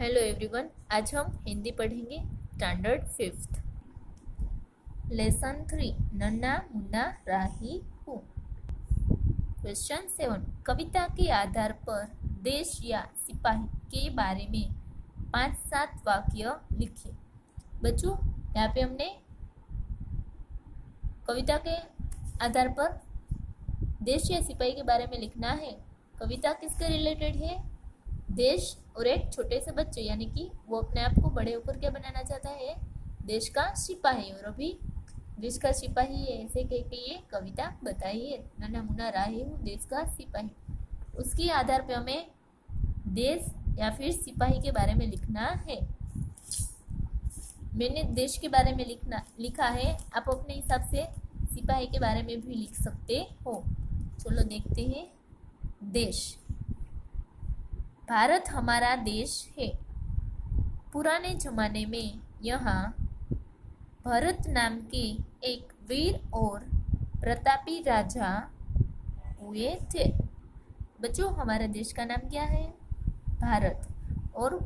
Hello everyone, आज हम हिंदी पढ़ेंगे स्टैंडर्ड 5th लेसन 3 नन्ना मुन्ना राही हूँ। क्वेश्चन 7, कविता के आधार पर देश या सिपाही के बारे में 5-7 वाक्य लिखिए। बच्चों, यहाँ पे हमने कविता के आधार पर देश या सिपाही के बारे में लिखना है। कविता किसके रिलेटेड है? देश और एक छोटे से बच्चे, यानी कि वो अपने आप को बड़े होकर क्या बनाना चाहता है? देश का सिपाही। और अभी देश का सिपाही है ऐसे कह के ये कविता बताई है, नन्ना मुन्ना राही हूँ देश का सिपाही। उसके आधार पे हमें देश या फिर सिपाही के बारे में लिखना है। मैंने देश के बारे में लिखा है, आप अपने हिसाब से सिपाही के बारे में भी लिख सकते हो। चलो देखते हैं। देश, भारत हमारा देश है। पुराने जमाने में यहाँ भरत नाम के एक वीर और प्रतापी राजा हुए थे। बच्चों, हमारे देश का नाम क्या है? भारत। और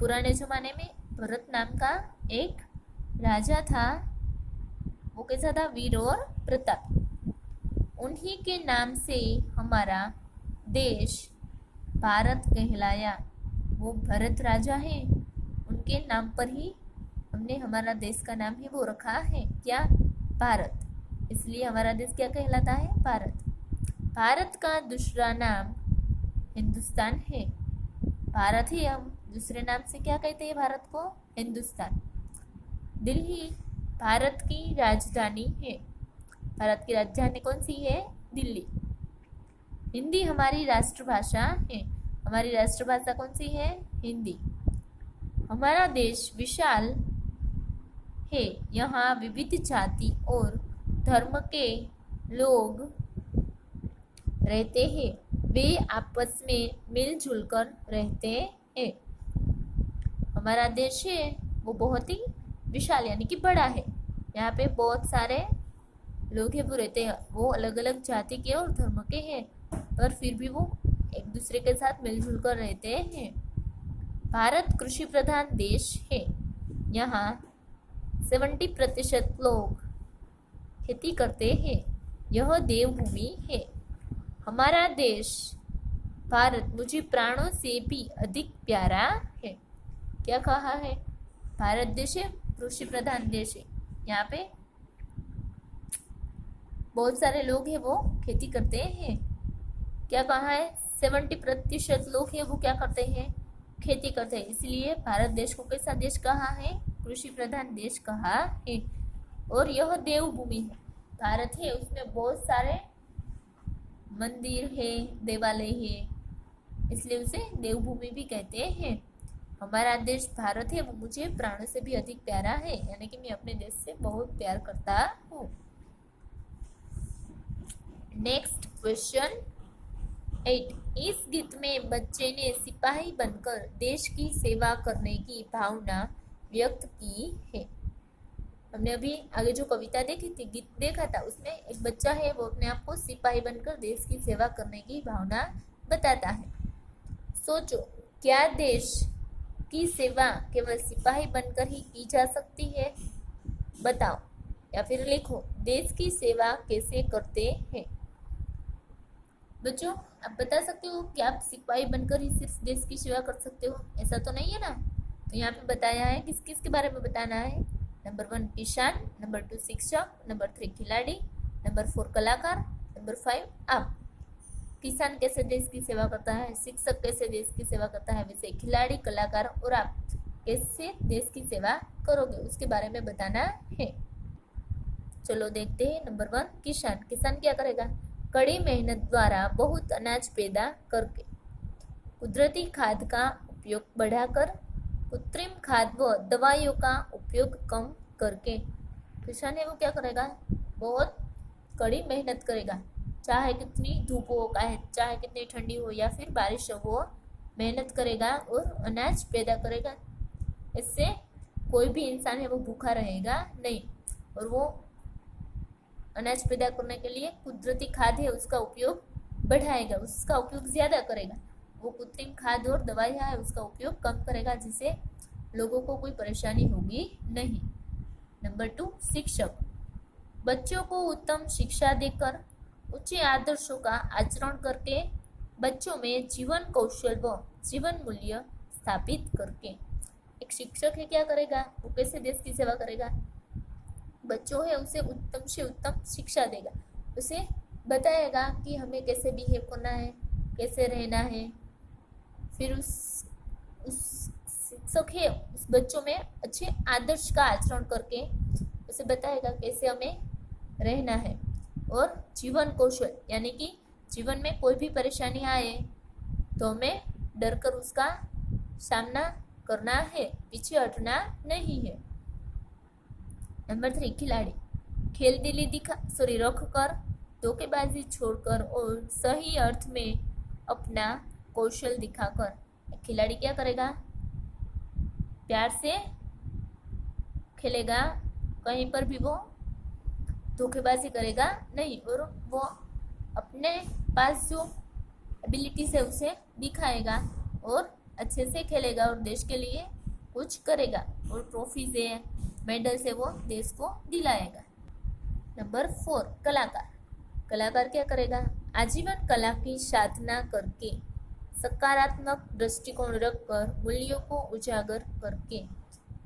पुराने जमाने में भरत नाम का एक राजा था। वो कैसा था? वीर और प्रतापी। उन्हीं के नाम से हमारा देश भारत कहलाया। वो भरत राजा है, उनके नाम पर ही हमने हमारा देश का नाम ही वो रखा है, क्या? भारत। इसलिए हमारा देश क्या कहलाता है? भारत। भारत का दूसरा नाम हिंदुस्तान है। भारत ही हम दूसरे नाम से क्या कहते हैं? भारत को हिंदुस्तान। दिल्ली भारत की राजधानी है। भारत की राजधानी कौन सी है? दिल्ली। हिंदी हमारी राष्ट्रभाषा है। हमारी राष्ट्रभाषा कौन सी है? हिंदी। हमारा देश विशाल है। यहाँ विविध जाति और धर्म के लोग रहते हैं। वे आपस में मिलजुल कर रहते हैं। हमारा देश है वो बहुत ही विशाल यानी कि बड़ा है। यहाँ पे बहुत सारे लोग हैं वो रहते हैं। वो अलग अलग जाति के और धर्म के हैं, पर फिर भी वो एक दूसरे के साथ मिलजुल कर रहते हैं। भारत कृषि प्रधान देश है। यहाँ 70% लोग खेती करते हैं। यह देवभूमि है। हमारा देश भारत मुझे प्राणों से भी अधिक प्यारा है। क्या कहा है? भारत देश है, कृषि प्रधान देश है। यहाँ पे बहुत सारे लोग हैं वो खेती करते हैं। क्या कहा है? 70% लोग हैं वो क्या करते हैं? खेती करते हैं। इसलिए भारत देश को कैसा देश कहा है? कृषि प्रधान देश कहा है। और यह देवभूमि है। भारत है उसमें बहुत सारे मंदिर है, देवालय है, इसलिए उसे देवभूमि भी कहते हैं। हमारा देश भारत है वो मुझे प्राणों से भी अधिक प्यारा है, यानी कि मैं अपने देश से बहुत प्यार करता हूँ। नेक्स्ट क्वेश्चन 8, इस गीत में बच्चे ने सिपाही बनकर देश की सेवा करने की भावना व्यक्त की है। हमने अभी आगे जो कविता देखी थी, गीत देखा था, उसमें एक बच्चा है वो अपने आप को सिपाही बनकर देश की सेवा करने की भावना बताता है। सोचो, क्या देश की सेवा केवल सिपाही बनकर ही की जा सकती है? बताओ, या फिर लिखो, देश की सेवा कैसे करते हैं? बच्चों, आप बता सकते हो कि आप सिपाही बनकर ही सिर्फ देश की सेवा कर सकते हो? ऐसा तो नहीं है ना। तो यहाँ पे बताया है किस किस के बारे में बताना है। नंबर 1 किसान, नंबर 2 शिक्षक, नंबर 3 खिलाड़ी, नंबर 4 कलाकार, नंबर 5 आप। किसान कैसे देश की सेवा करता है, शिक्षक कैसे देश की सेवा करता है, वैसे खिलाड़ी, कलाकार और आप कैसे देश की सेवा करोगे उसके बारे में बताना है। चलो देखते हैं। नंबर 1 किसान। किसान क्या करेगा? कड़ी मेहनत द्वारा बहुत अनाज पैदा करके, कुदरती खाद का उपयोग बढ़ाकर, कृत्रिम खाद व दवाइयों का उपयोग कम करके किसान है वो क्या करेगा? बहुत कड़ी मेहनत करेगा। चाहे कितनी धूप हो, चाहे कितनी ठंडी हो या फिर बारिश हो, वो मेहनत करेगा और अनाज पैदा करेगा। इससे कोई भी इंसान है वो भूखा रहेगा नहीं। और वो अनाज पैदा करने के लिए कुदरती खाद है उसका उपयोग बढ़ाएगा, उसका उपयोग ज़्यादा करेगा। वो कृत्रिम खाद और दवाइयाँ है उसका उपयोग कम करेगा, जिससे लोगों को कोई परेशानी होगी नहीं। नंबर 2, शिक्षक बच्चों को उत्तम शिक्षा देकर, उच्च आदर्शों का आचरण करके, बच्चों में जीवन कौशल व जीवन मूल्य स्थापित करके। एक शिक्षक है क्या करेगा, वो कैसे देश की सेवा करेगा, बच्चों है उसे उत्तम से उत्तम शिक्षा देगा, उसे बताएगा कि हमें कैसे बिहेव करना है, कैसे रहना है। फिर उस शिक्षक है उस बच्चों में अच्छे आदर्श का आचरण करके उसे बताएगा कैसे हमें रहना है। और जीवन कौशल यानी कि जीवन में कोई भी परेशानी आए तो हमें डर कर उसका सामना करना है, पीछे हटना नहीं है। नंबर 3, खिलाड़ी खेल दिली रख कर, धोखेबाजी छोड़कर और सही अर्थ में अपना कौशल दिखाकर। खिलाड़ी क्या करेगा, प्यार से खेलेगा, कहीं पर भी वो धोखेबाजी करेगा नहीं, और वो अपने पास जो एबिलिटीज है उसे दिखाएगा और अच्छे से खेलेगा और देश के लिए कुछ करेगा और ट्रॉफीज है, मेडल्स है वो देश को दिलाएगा। नंबर 4, कलाकार कलाकार क्या करेगा, आजीवन कला की साधना करके, सकारात्मक दृष्टिकोण रखकर, मूल्यों को उजागर करके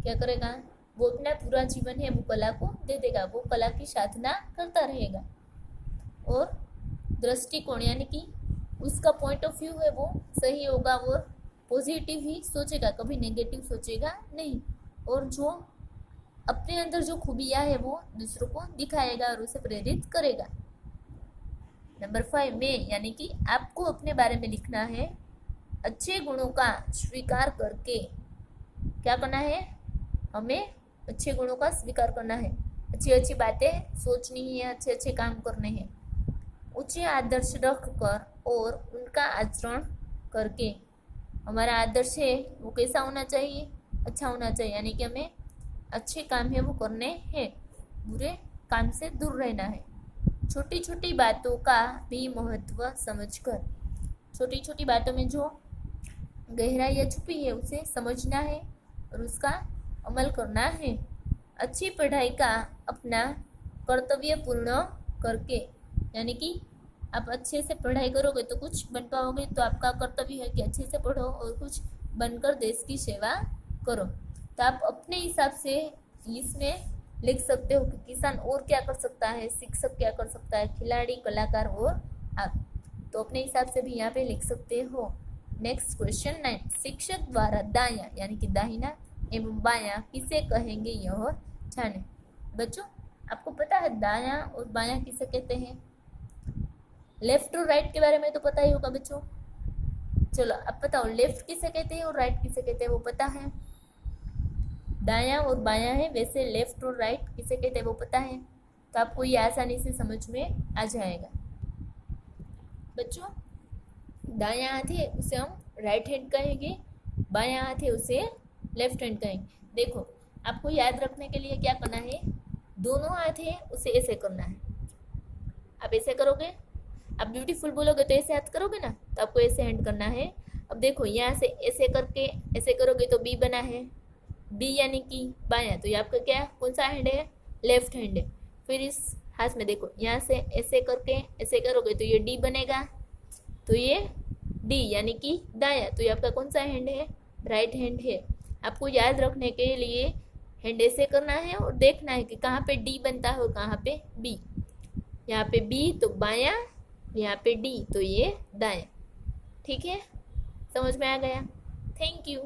क्या करेगा, वो अपना पूरा जीवन है वो कला को दे देगा, वो कला की साधना करता रहेगा। और दृष्टिकोण यानी कि उसका पॉइंट ऑफ व्यू है वो सही होगा और पॉजिटिव ही सोचेगा, कभी नेगेटिव सोचेगा नहीं। और जो अपने अंदर जो खूबियाँ है वो दूसरों को दिखाएगा और उसे प्रेरित करेगा। नंबर 5, मैं यानी कि आपको अपने बारे में लिखना है, अच्छे गुणों का स्वीकार करके क्या करना है, हमें अच्छे गुणों का स्वीकार करना है, अच्छी अच्छी बातें सोचनी है, अच्छे अच्छे काम करने हैं, ऊंचे आदर्श रख कर और उनका आचरण करके। हमारा आदर्श है वो कैसा होना चाहिए, अच्छा होना चाहिए, यानी कि हमें अच्छे काम है वो करने हैं, बुरे काम से दूर रहना है। छोटी छोटी बातों का भी महत्व समझकर, छोटी छोटी बातों में जो गहराई छुपी है उसे समझना है और उसका अमल करना है। अच्छी पढ़ाई का अपना कर्तव्य पूर्ण करके, यानी कि आप अच्छे से पढ़ाई करोगे तो कुछ बन पाओगे, तो आपका कर्तव्य है कि अच्छे से पढ़ो और कुछ बनकर देश की सेवा करो। तो आप अपने हिसाब से इसमें लिख सकते हो कि किसान और क्या कर सकता है, शिक्षक क्या कर सकता है, खिलाड़ी, कलाकार और आप, तो अपने हिसाब से भी यहाँ पे लिख सकते हो। नेक्स्ट क्वेश्चन 9, शिक्षक द्वारा दायां यानी कि दाहिना एवं बायां किसे कहेंगे यह जाने। बच्चों आपको पता है दायां और बायां किसे कहते हैं, लेफ्ट और राइट के बारे में तो पता ही होगा बच्चों। चलो अब बताओ लेफ्ट किसे कहते हैं और राइट किसे कहते हैं, वो पता है। दायां और बायां है, वैसे लेफ्ट और राइट किसे कहते हैं वो पता है, तो आपको ये आसानी से समझ में आ जाएगा। बच्चों दायां हाथ है उसे हम राइट हैंड कहेंगे, बायां हाथ है उसे लेफ्ट हैंड कहेंगे। देखो आपको याद रखने के लिए क्या करना है, दोनों हाथ है उसे ऐसे करना है, आप ऐसे करोगे, आप ब्यूटीफुल बोलोगे तो ऐसे हाथ करोगे ना, तो आपको ऐसे हैंड करना है। अब देखो यहाँ से ऐसे करके ऐसे करोगे तो बी बना है, बी यानी कि बायां, तो ये आपका क्या कौन सा हैंड है, लेफ्ट हैंड है। फिर इस हाथ में देखो यहाँ से ऐसे करके ऐसे करोगे तो ये डी बनेगा, तो ये डी यानी कि दायां, तो ये आपका कौन सा हैंड है, राइट हैंड है। आपको याद रखने के लिए हैंड ऐसे करना है और देखना है कि कहाँ पे डी बनता है और कहाँ पे बी। यहाँ पे बी तो बायां, यहाँ पे डी तो ये दायां। ठीक है, समझ में आ गया। Thank you.